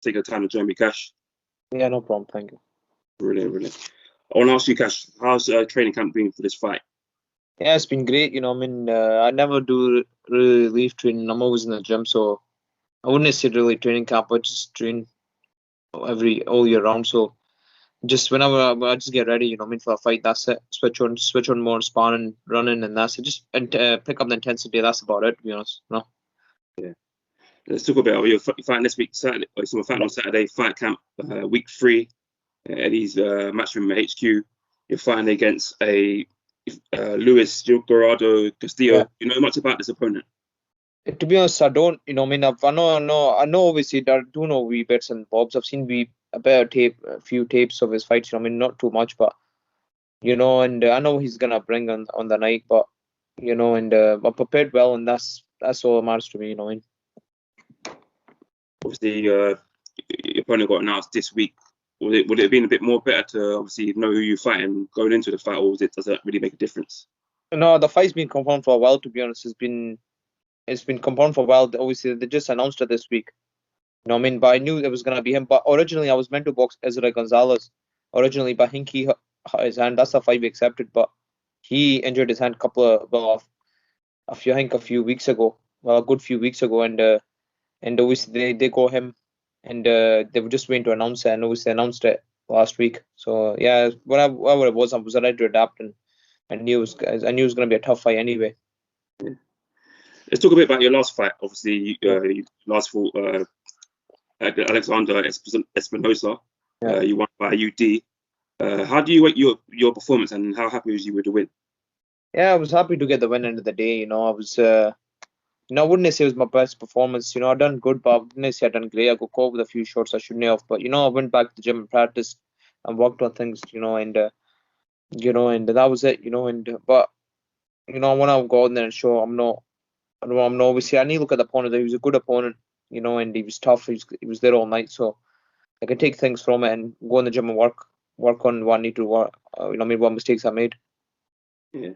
taking the time to join me, Kash. Yeah, no problem. Thank you. Brilliant. I want to ask you, Kash, how's training camp been for this fight? Yeah, it's been great. I never do really leave training. I'm always in the gym, so I wouldn't say really training camp. I just train all year round. So just whenever I just get ready, for a fight, that's it. Switch on more sparring, running, and that's it. Just pick up the intensity. That's about it, to be honest. Yeah. Let's talk about your fighting this week, Saturday. So we're fighting on Saturday, fight camp, week 3. Eddie's matchroom HQ. You're fighting against a Luis Gerardo Castillo. Yeah. You know much about this opponent? To be honest, I don't. I know. Obviously, I do know wee bits and bobs. I've seen a few tapes of his fights. Not too much, but and I know he's gonna bring on the night. But and I'm prepared well, and that's all that matters to me. Obviously, your opponent got announced this week. Would it have been a bit more better to obviously know who you're fighting going into the fight, or does that really make a difference? No, the fight's been confirmed for a while. To be honest, it's been confirmed for a while. Obviously, they just announced it this week. But I knew it was gonna be him. But originally, I was meant to box Ezra Gonzalez. Originally, but I think he hurt his hand. That's the fight we accepted. But he injured his hand a few weeks ago. Well, a good few weeks ago, and obviously they go him, and they were just waiting to announce it, and obviously announced it last week. So yeah, whatever it was, I was ready to adapt, and I knew it was gonna be a tough fight anyway. Yeah. Let's talk a bit about your last fight. Obviously, you last fought Alexander Espinosa. Yeah. You won by UD. How do you rate your performance, and how happy was you with the win? Yeah, I was happy to get the win end of the day. I was, I wouldn't say it was my best performance. I done good, but I wouldn't say I done great. I got caught with a few shots I shouldn't have. But I went back to the gym and practiced and worked on things. And that was it. But I want to go out there and show I'm not. Obviously, I need to look at the opponent. He was a good opponent. And he was tough. He was there all night, so I can take things from it and go in the gym and work on what I need to work. What mistakes I made. Yeah.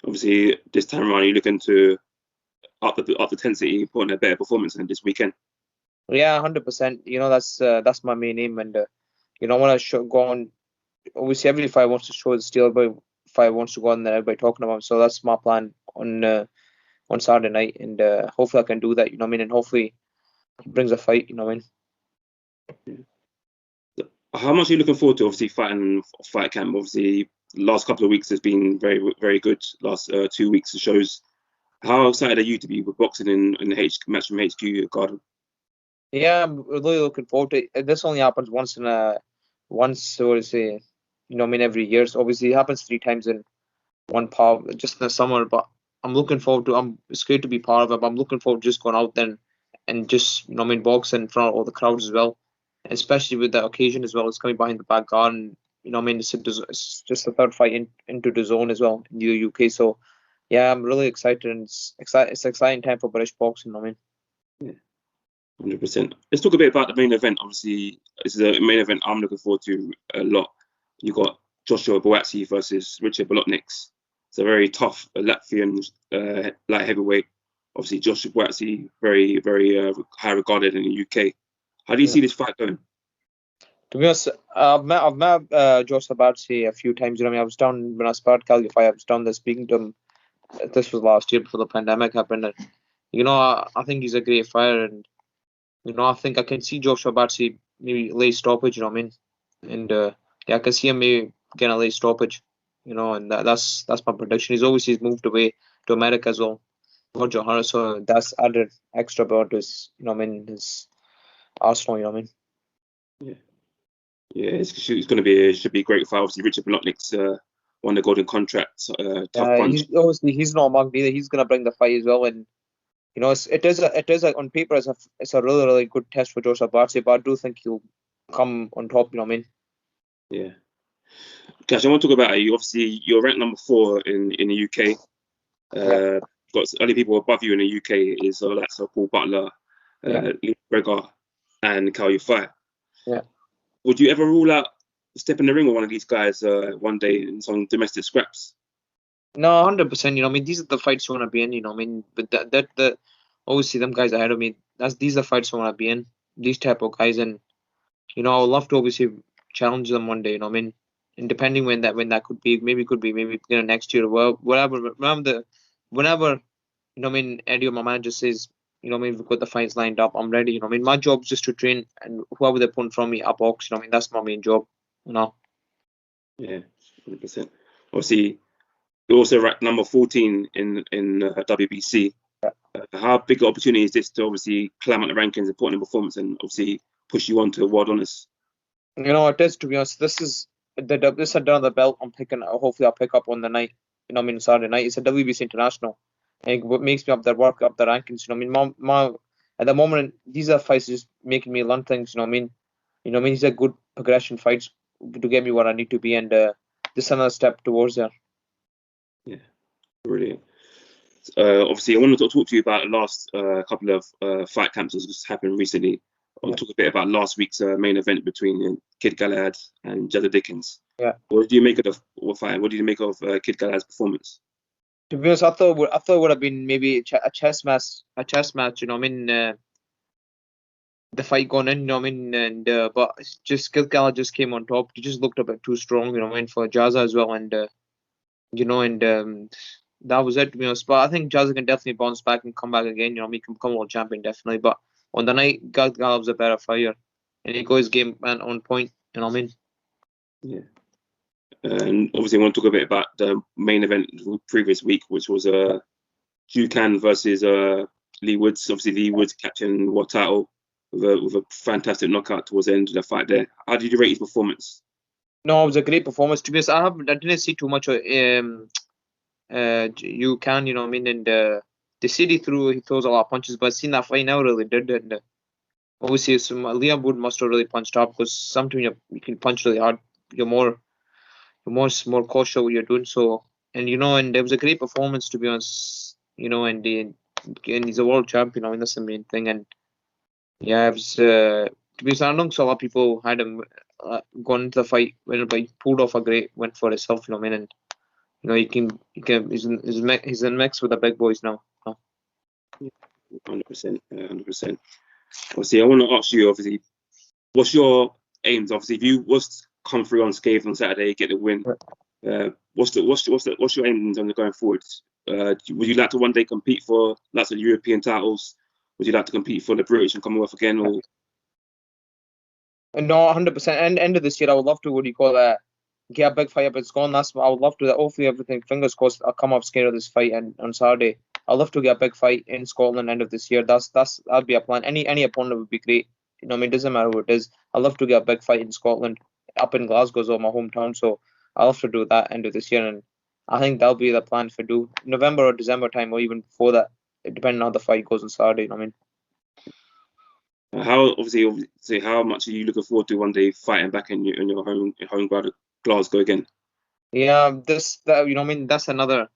Obviously, this time around, you're looking to up the intensity, put in a better performance than this weekend. Yeah, 100%. That's my main aim, and I want to go on. Obviously, every fight wants to show the steel, every fight wants to go on there, everybody talking about him. So that's my plan on Saturday night, and hopefully I can do that. And hopefully he brings a fight. Yeah. How much are you looking forward to? Obviously, fighting fight camp. Obviously, the last couple of weeks has been very, very good. Last 2 weeks it shows. How excited are you to be with boxing in the match from HQ Garden? Yeah, I'm really looking forward to it. This only happens every year. So obviously it happens 3 times in one part, just in the summer. But I'm looking forward to. It's great to be part of it. But I'm looking forward to just going out there and just boxing in front of all the crowds as well, especially with the occasion as well. It's coming behind the back garden. It's just the third fight into the zone as well in the UK. So yeah, I'm really excited, and it's an exciting time for British boxing. Yeah, 100%. Let's talk a bit about the main event. Obviously, this is a main event I'm looking forward to a lot. You got Joshua BUATSI versus Richard BOLOTNIKS. It's a very tough Latvian light heavyweight. Obviously, Joshua BUATSI very, very high regarded in the UK. How do you see this fight going? To be honest, I've met Joshua BUATSI a few times. I was down when I started Yafai. I was down there speaking to him. This was last year before the pandemic happened. And, I think he's a great fighter, and I think I can see Joshua BUATSI maybe late stoppage. And I can see him maybe getting a late stoppage. And that's my prediction. He's moved away to America as well, Roger Hunter. So that's added extra about his his arsenal. Yeah, it's going to should be a great fight. Obviously, Richard BOLOTNIKS won the golden contract. Tough punch. He's not mugged either. He's gonna bring the fight as well, and it is on paper it's a really, really good test for Joshua BUATSI, but I do think he'll come on top. Yeah. Kash, I want to talk about you. Obviously, you're ranked number 4 in the UK. Got only people above you in the UK is Paul Butler, Mcgregor, and Yafai. Yeah. Would you ever rule out step in the ring with one of these guys one day in some domestic scraps? No, 100%. These are the fights you want to be in. But that obviously them guys ahead of me. These are the fights I want to be in. these type of guys, and I would love to obviously challenge them one day. And depending when that could be, maybe next year, well, whatever. Whenever Eddie, my manager says, we've got the fights lined up, I'm ready. My job is just to train, and whoever they put from me, I box. That's my main job. Yeah, 100%. Obviously, you're also ranked number 14 in WBC. How big an opportunity is this to obviously climb up the rankings and put in a performance and obviously push you on to world honors? It is, to be honest. This is another belt I'm picking. Hopefully, I'll pick up on the night. Saturday night. It's a WBC international. And what makes me up the rankings. At the moment, these are fights just making me learn things. These are good progression fights to get me where I need to be, and this another step towards that. Yeah, brilliant. Obviously, I wanted to talk to you about the last couple of fight camps that just happened recently. I'll talk a bit about last week's main event between Kid Galahad and Jazza Dickens. Yeah. What do you make of the fight? What do you make of Kid Galahad's performance? To be honest, I thought it would have been maybe a chess match. The fight going in, and but just Kid Galahad just came on top. He just looked a bit too strong, for Jazza as well, and that was it, to be honest. But I think Jazza can definitely bounce back and come back again. He can become world champion definitely. But on the night, Galahad was a better fighter, and he got his game man on point. Yeah. And obviously, I want to talk a bit about the main event previous week, which was Jukan versus Lee Woods. Obviously, Lee Woods catching world title with a fantastic knockout towards the end of the fight there. How did you rate his performance? No, it was a great performance. To be honest, I didn't see too much of Jukan, and the city he throws a lot of punches, but seeing that fight now really did. And obviously, Liam Wood must have really punched up, because sometimes you can punch really hard. You're more cautious what you're doing. So, and it was a great performance, to be honest. And he's a world champion. That's the main thing. And yeah, it was to be honest, I know a lot of people had him gone into the fight but he pulled off a great win for himself. And he's in mix with the big boys now. 100%, 100%. Obviously, I want to ask you, obviously, what's your aims? Obviously, if you was to come through unscathed on Saturday, get the win, what's your aims on going forward? Would you like to one day compete for lots of European titles? Would you like to compete for the British and Commonwealth again? Or no, 100%. End of this year, I would love to get a big fight up. It's gone. That's what I would love to. Hopefully, everything. Fingers crossed. I'll come off scared of this fight and on Saturday. I'd love to get a big fight in Scotland end of this year. That'd be a plan. Any opponent would be great. It doesn't matter who it is. I'd love to get a big fight in Scotland, up in Glasgow, my hometown. So I'll have to do that end of this year, and I think that'll be the plan for November or December time, or even before that, depending on how the fight goes on Saturday. How much are you looking forward to one day fighting back in your home ground of Glasgow again? Yeah, that's another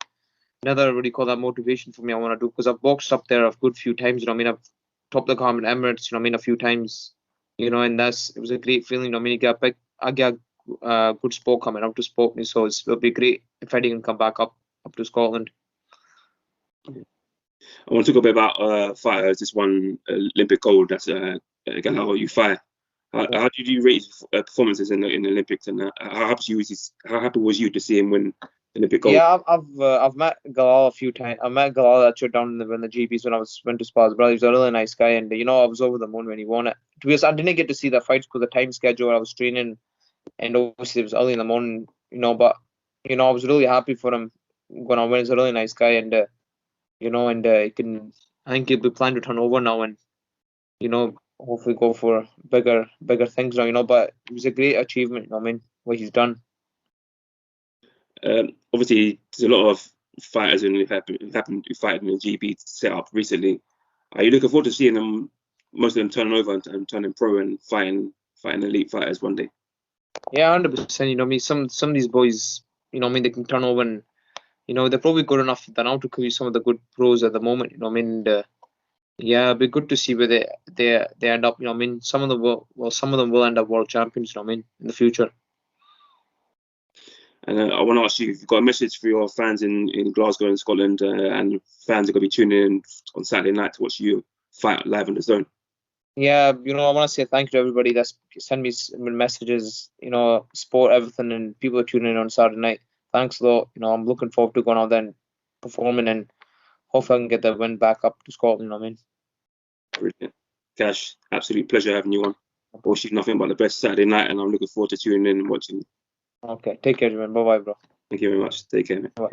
what do you call that, motivation for me. I want to do, because I've boxed up there a good few times. I've topped the Common Emirates. A few times. And it was a great feeling. I get a good sport coming up to support me, so it'll be great if Eddie can come back up to Scotland. I want to talk a bit about fighters. This one Olympic gold. That's Yafai. How did you rate his performances in the Olympics, and how happy was you to see him win Olympic gold? Yeah, I've met Galal a few times. I met Galal actually down in the GBs when I went to Spa. Brother, he's a really nice guy, and I was over the moon when he won it. To be honest, I didn't get to see the fights because of the time schedule. I was training, and obviously it was early in the morning. But I was really happy for him when I win. He's a really nice guy, and I think he'll be planning to turn over now, and hopefully go for bigger things now. But it was a great achievement. What he's done. Obviously, there's a lot of fighters who happened to fight in the GB setup recently. Are you looking forward to seeing them, most of them turning over and turning pro and fighting elite fighters one day? Yeah, 100%. Some of these boys, they can turn over, and they're probably good enough now to be some of the good pros at the moment. Yeah, it'd be good to see where they end up. Some of them will end up world champions. In the future. And I want to ask you if you've got a message for your fans in Glasgow and Scotland, and fans are going to be tuning in on Saturday night to watch you fight live on the Zone. Yeah, I want to say thank you to everybody that's sent me messages, support everything, and people are tuning in on Saturday night. Thanks a lot. I'm looking forward to going out there and performing, and hopefully I can get the win back up to Scotland. I mean, Brilliant. Kash, absolute pleasure having you on. I wish you nothing but the best Saturday night, and I'm looking forward to tuning in and watching. Okay, take care, man. Bye bye, bro. Thank you very much. Take care, man. Bye.